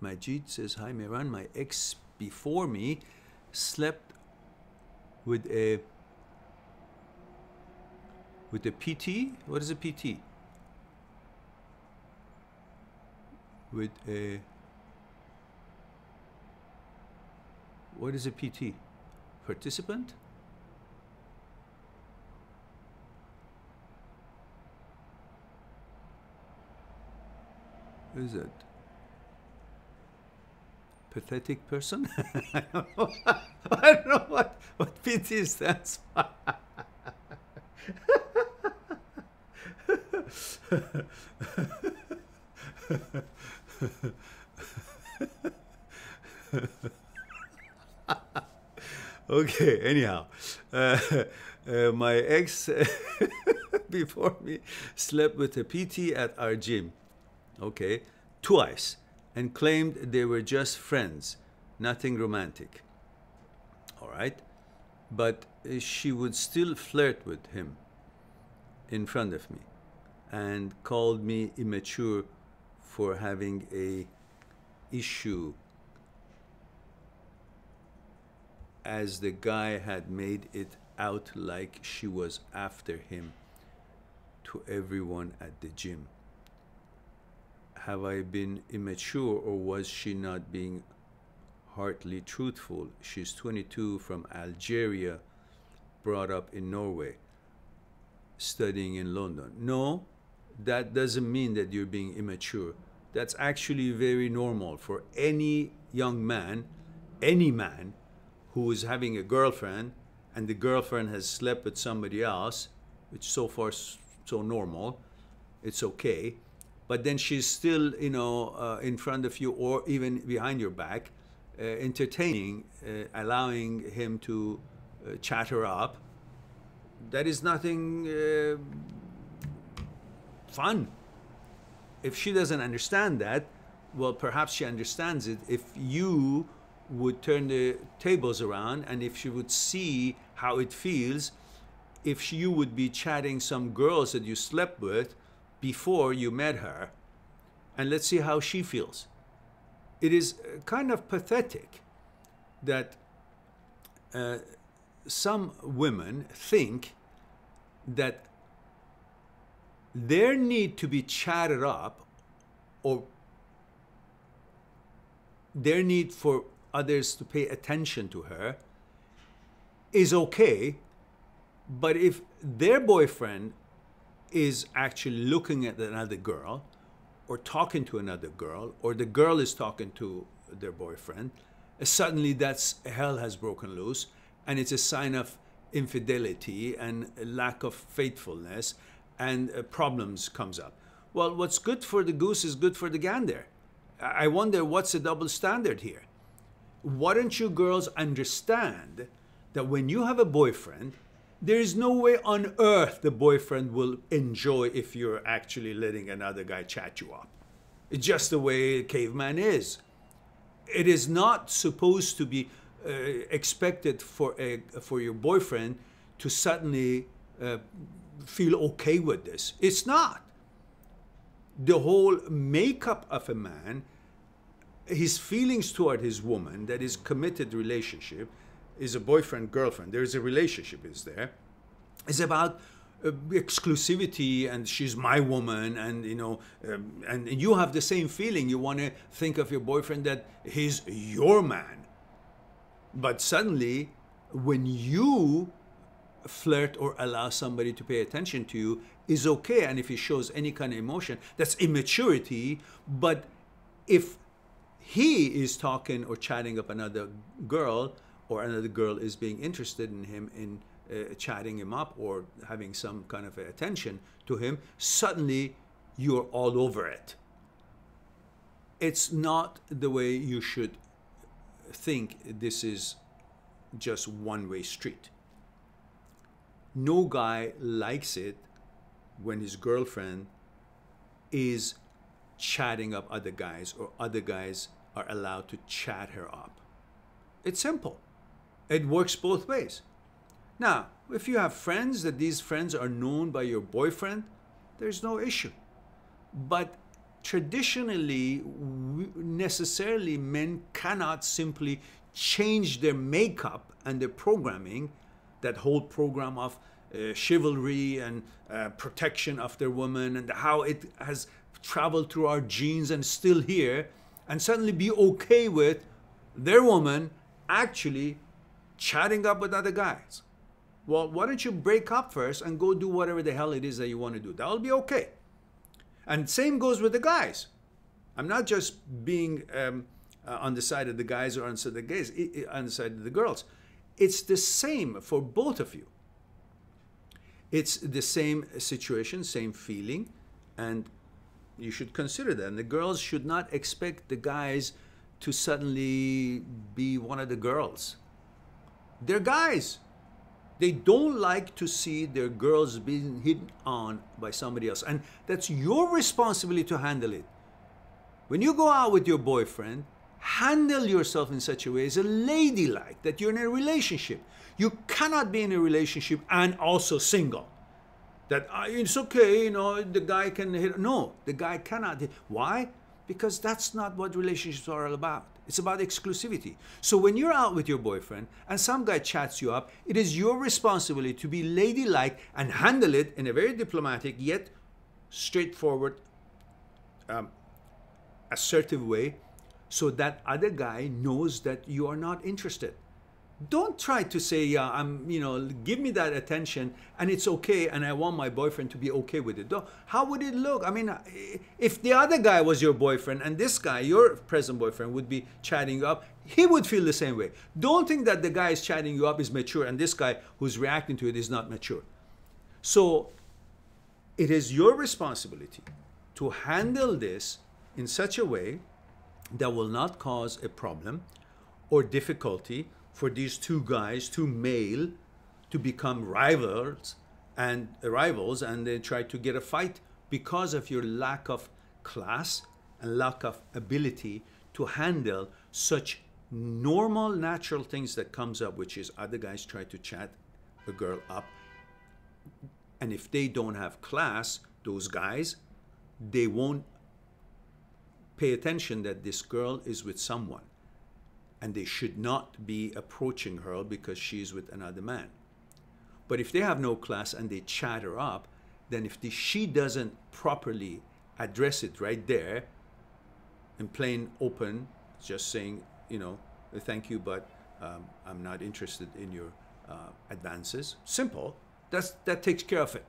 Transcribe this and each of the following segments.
Majid says, hi Mehran, my ex before me slept with a PT. What is a PT? With a, what is a PT? Participant? What is it? Pathetic person? I don't know. I don't know what PT stands for. Okay, anyhow, my ex before me slept with a PT at our gym, okay, twice, and claimed they were just friends, nothing romantic. All right, but she would still flirt with him in front of me and called me immature for having a issue, as the guy had made it out like she was after him to everyone at the gym. Have I been immature, or was she not being heartily truthful? She's 22, from Algeria, brought up in Norway, studying in London. No, that doesn't mean that you're being immature. That's actually very normal for any young man, any man, who is having a girlfriend and the girlfriend has slept with somebody else, which so far so normal, it's okay. But then she's still, you know, in front of you or even behind your back, entertaining, allowing him to chat her up. That is nothing fun. If she doesn't understand that, well, perhaps she understands it if you would turn the tables around, and if she would see how it feels if you would be chatting some girls that you slept with before you met her, and let's see how she feels. It is kind of pathetic that some women think that their need to be chatted up, or their need for others to pay attention to her, is okay. But if their boyfriend is actually looking at another girl or talking to another girl, or the girl is talking to their boyfriend, suddenly that's hell has broken loose, and it's a sign of infidelity and a lack of faithfulness, and problems comes up. Well, what's good for the goose is good for the gander. I wonder what's the double standard here. Why don't you girls understand that when you have a boyfriend, there is no way on earth the boyfriend will enjoy if you're actually letting another guy chat you up. It's just the way a caveman is. It is not supposed to be expected for your boyfriend to suddenly feel okay with this. It's not. The whole makeup of a man, his feelings toward his woman, that is committed relationship, is a boyfriend, girlfriend, there's a relationship is there, is about exclusivity, and she's my woman, and you know, and you have the same feeling. You want to think of your boyfriend that he's your man. But suddenly, when you flirt or allow somebody to pay attention to you, is okay. And if he shows any kind of emotion, that's immaturity. But if he is talking or chatting up another girl, or another girl is being interested in him, in chatting him up or having some kind of attention to him, suddenly you're all over it. It's not the way you should think this is just one-way street. No guy likes it when his girlfriend is chatting up other guys, or other guys are allowed to chat her up. It's simple. It works both ways. Now, if you have friends that these friends are known by your boyfriend, there's no issue. But traditionally, necessarily men cannot simply change their makeup and their programming, that whole program of chivalry and protection of their woman, and how it has traveled through our genes and still here, and suddenly be okay with their woman actually chatting up with other guys. Well, why don't you break up first and go do whatever the hell it is that you want to do? That'll be okay. And same goes with the guys. I'm not just being on the side of the guys or on the side of the guys, on the side of the girls. It's the same for both of you. It's the same situation, same feeling, and you should consider that. And the girls should not expect the guys to suddenly be one of the girls. They're guys. They don't like to see their girls being hit on by somebody else. And that's your responsibility to handle it. When you go out with your boyfriend, handle yourself in such a way as a ladylike, that you're in a relationship. You cannot be in a relationship and also single. That it's okay, you know, the guy can hit. No, the guy cannot hit. Why? Because that's not what relationships are all about. It's about exclusivity. So when you're out with your boyfriend and some guy chats you up, it is your responsibility to be ladylike and handle it in a very diplomatic yet straightforward, assertive way, so that other guy knows that you are not interested. Don't try to say, yeah, give me that attention and it's okay and I want my boyfriend to be okay with it. How would it look? I mean, if the other guy was your boyfriend and this guy, your present boyfriend, would be chatting you up, he would feel the same way. Don't think that the guy is chatting you up is mature and this guy who's reacting to it is not mature. So it is your responsibility to handle this in such a way that will not cause a problem or difficulty for these two guys, two male, to become rivals and then try to get a fight because of your lack of class and lack of ability to handle such normal, natural things that comes up, which is other guys try to chat a girl up. And if they don't have class, those guys, they won't pay attention that this girl is with someone. And they should not be approaching her because she's with another man. But if they have no class and they chat her up, then if she doesn't properly address it right there, in plain open, just saying, you know, thank you, but I'm not interested in your advances. Simple. That takes care of it.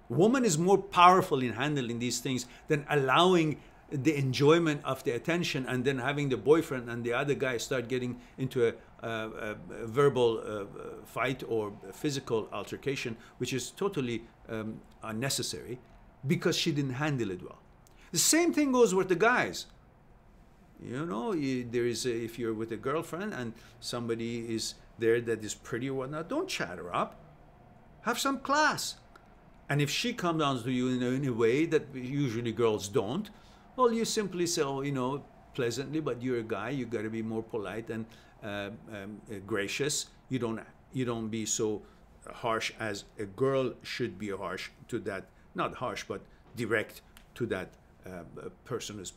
Woman is more powerful in handling these things than allowing the enjoyment of the attention and then having the boyfriend and the other guy start getting into a verbal fight or a physical altercation, which is totally unnecessary because she didn't handle it well. The same thing goes with the guys. You know, if you're with a girlfriend and somebody is there that is pretty or whatnot, don't chat her up. Have some class. And if she comes down to you in a way that usually girls don't, well, you simply say, oh, you know, pleasantly, but you're a guy, you got to be more polite and gracious. You don't be so harsh as a girl should be harsh to that, not harsh, but direct to that person who's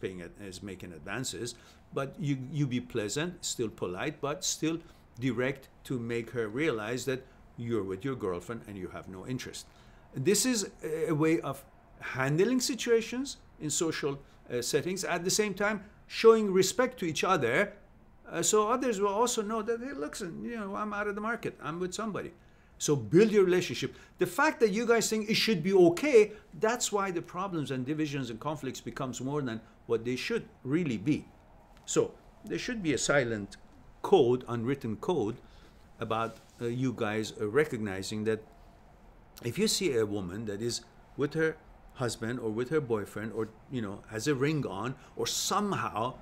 making advances. But you be pleasant, still polite, but still direct to make her realize that you're with your girlfriend and you have no interest. This is a way of handling situations in social settings, at the same time showing respect to each other, so others will also know that, hey, listen, you know, I'm out of the market, I'm with somebody. So build your relationship. The fact that you guys think it should be okay, that's why the problems and divisions and conflicts becomes more than what they should really be. So there should be a silent code, unwritten code, about you guys recognizing that if you see a woman that is with her husband or with her boyfriend, or, you know, has a ring on, or somehow,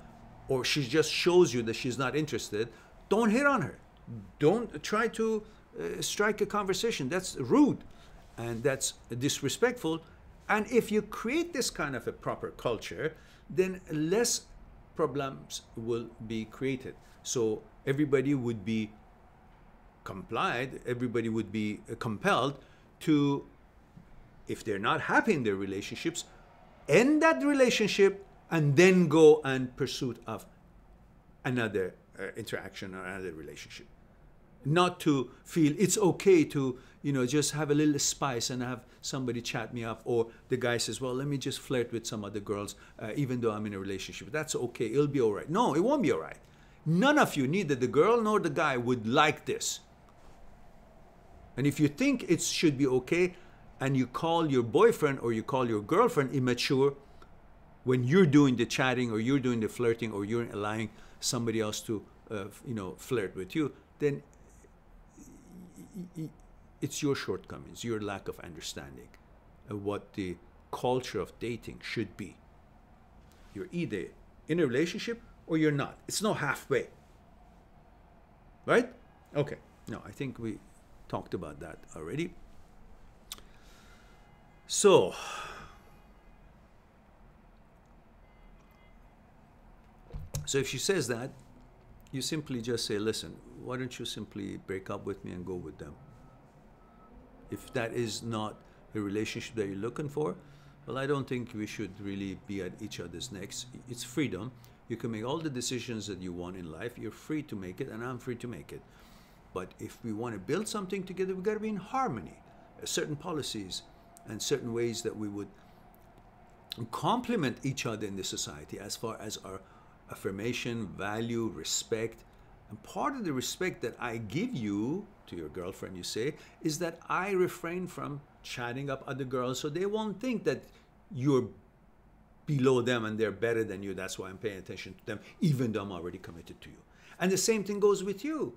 or she just shows you that she's not interested, don't hit on her. Don't try to strike a conversation. That's rude and that's disrespectful. And if you create this kind of a proper culture, then less problems will be created. So everybody would be complied, everybody would be compelled to, if they're not happy in their relationships, end that relationship and then go and pursuit of another interaction or another relationship. Not to feel it's okay to, you know, just have a little spice and have somebody chat me up, or the guy says, well, let me just flirt with some other girls, even though I'm in a relationship. That's okay, it'll be all right. No, it won't be all right. None of you, neither the girl nor the guy, would like this. And if you think it should be okay, and you call your boyfriend or you call your girlfriend immature when you're doing the chatting or you're doing the flirting or you're allowing somebody else to, you know, flirt with you, then it's your shortcomings, your lack of understanding of what the culture of dating should be. You're either in a relationship or you're not. It's no halfway. Right? Okay. No, I think we talked about that already. So, if she says that, you simply just say, listen, why don't you simply break up with me and go with them? If that is not the relationship that you're looking for, well, I don't think we should really be at each other's necks. It's freedom. You can make all the decisions that you want in life. You're free to make it, and I'm free to make it. But if we want to build something together, we've got to be in harmony. Certain policies and certain ways that we would complement each other in the society as far as our affirmation, value, respect. And part of the respect that I give you to your girlfriend, you say, is that I refrain from chatting up other girls so they won't think that you're below them and they're better than you. That's why I'm paying attention to them, even though I'm already committed to you. And the same thing goes with you.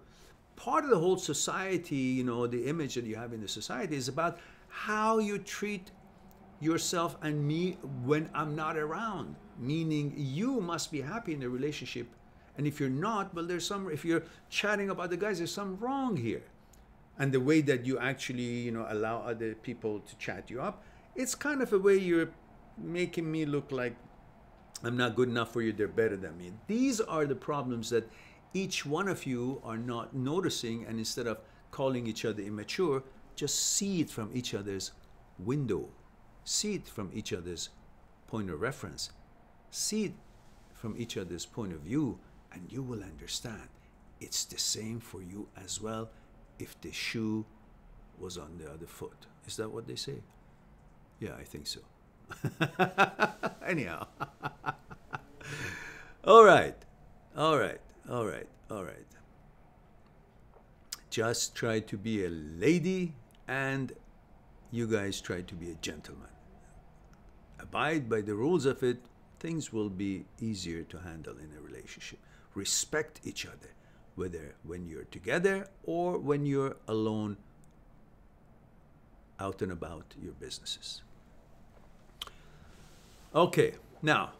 Part of the whole society, you know, the image that you have in the society is about how you treat yourself and me when I'm not around. Meaning you must be happy in a relationship. And if you're not, well, if you're chatting about the guys, there's something wrong here. And the way that you actually, you know, allow other people to chat you up, it's kind of a way you're making me look like I'm not good enough for you, they're better than me. These are the problems that each one of you are not noticing, and instead of calling each other immature, just see it from each other's window. See it from each other's point of reference. See it from each other's point of view, and you will understand it's the same for you as well if the shoe was on the other foot. Is that what they say? Yeah, I think so. Anyhow. All right. Just try to be a lady, and you guys try to be a gentleman. Abide by the rules of it. Things will be easier to handle in a relationship. Respect each other, whether when you're together or when you're alone out and about your businesses. Okay, now,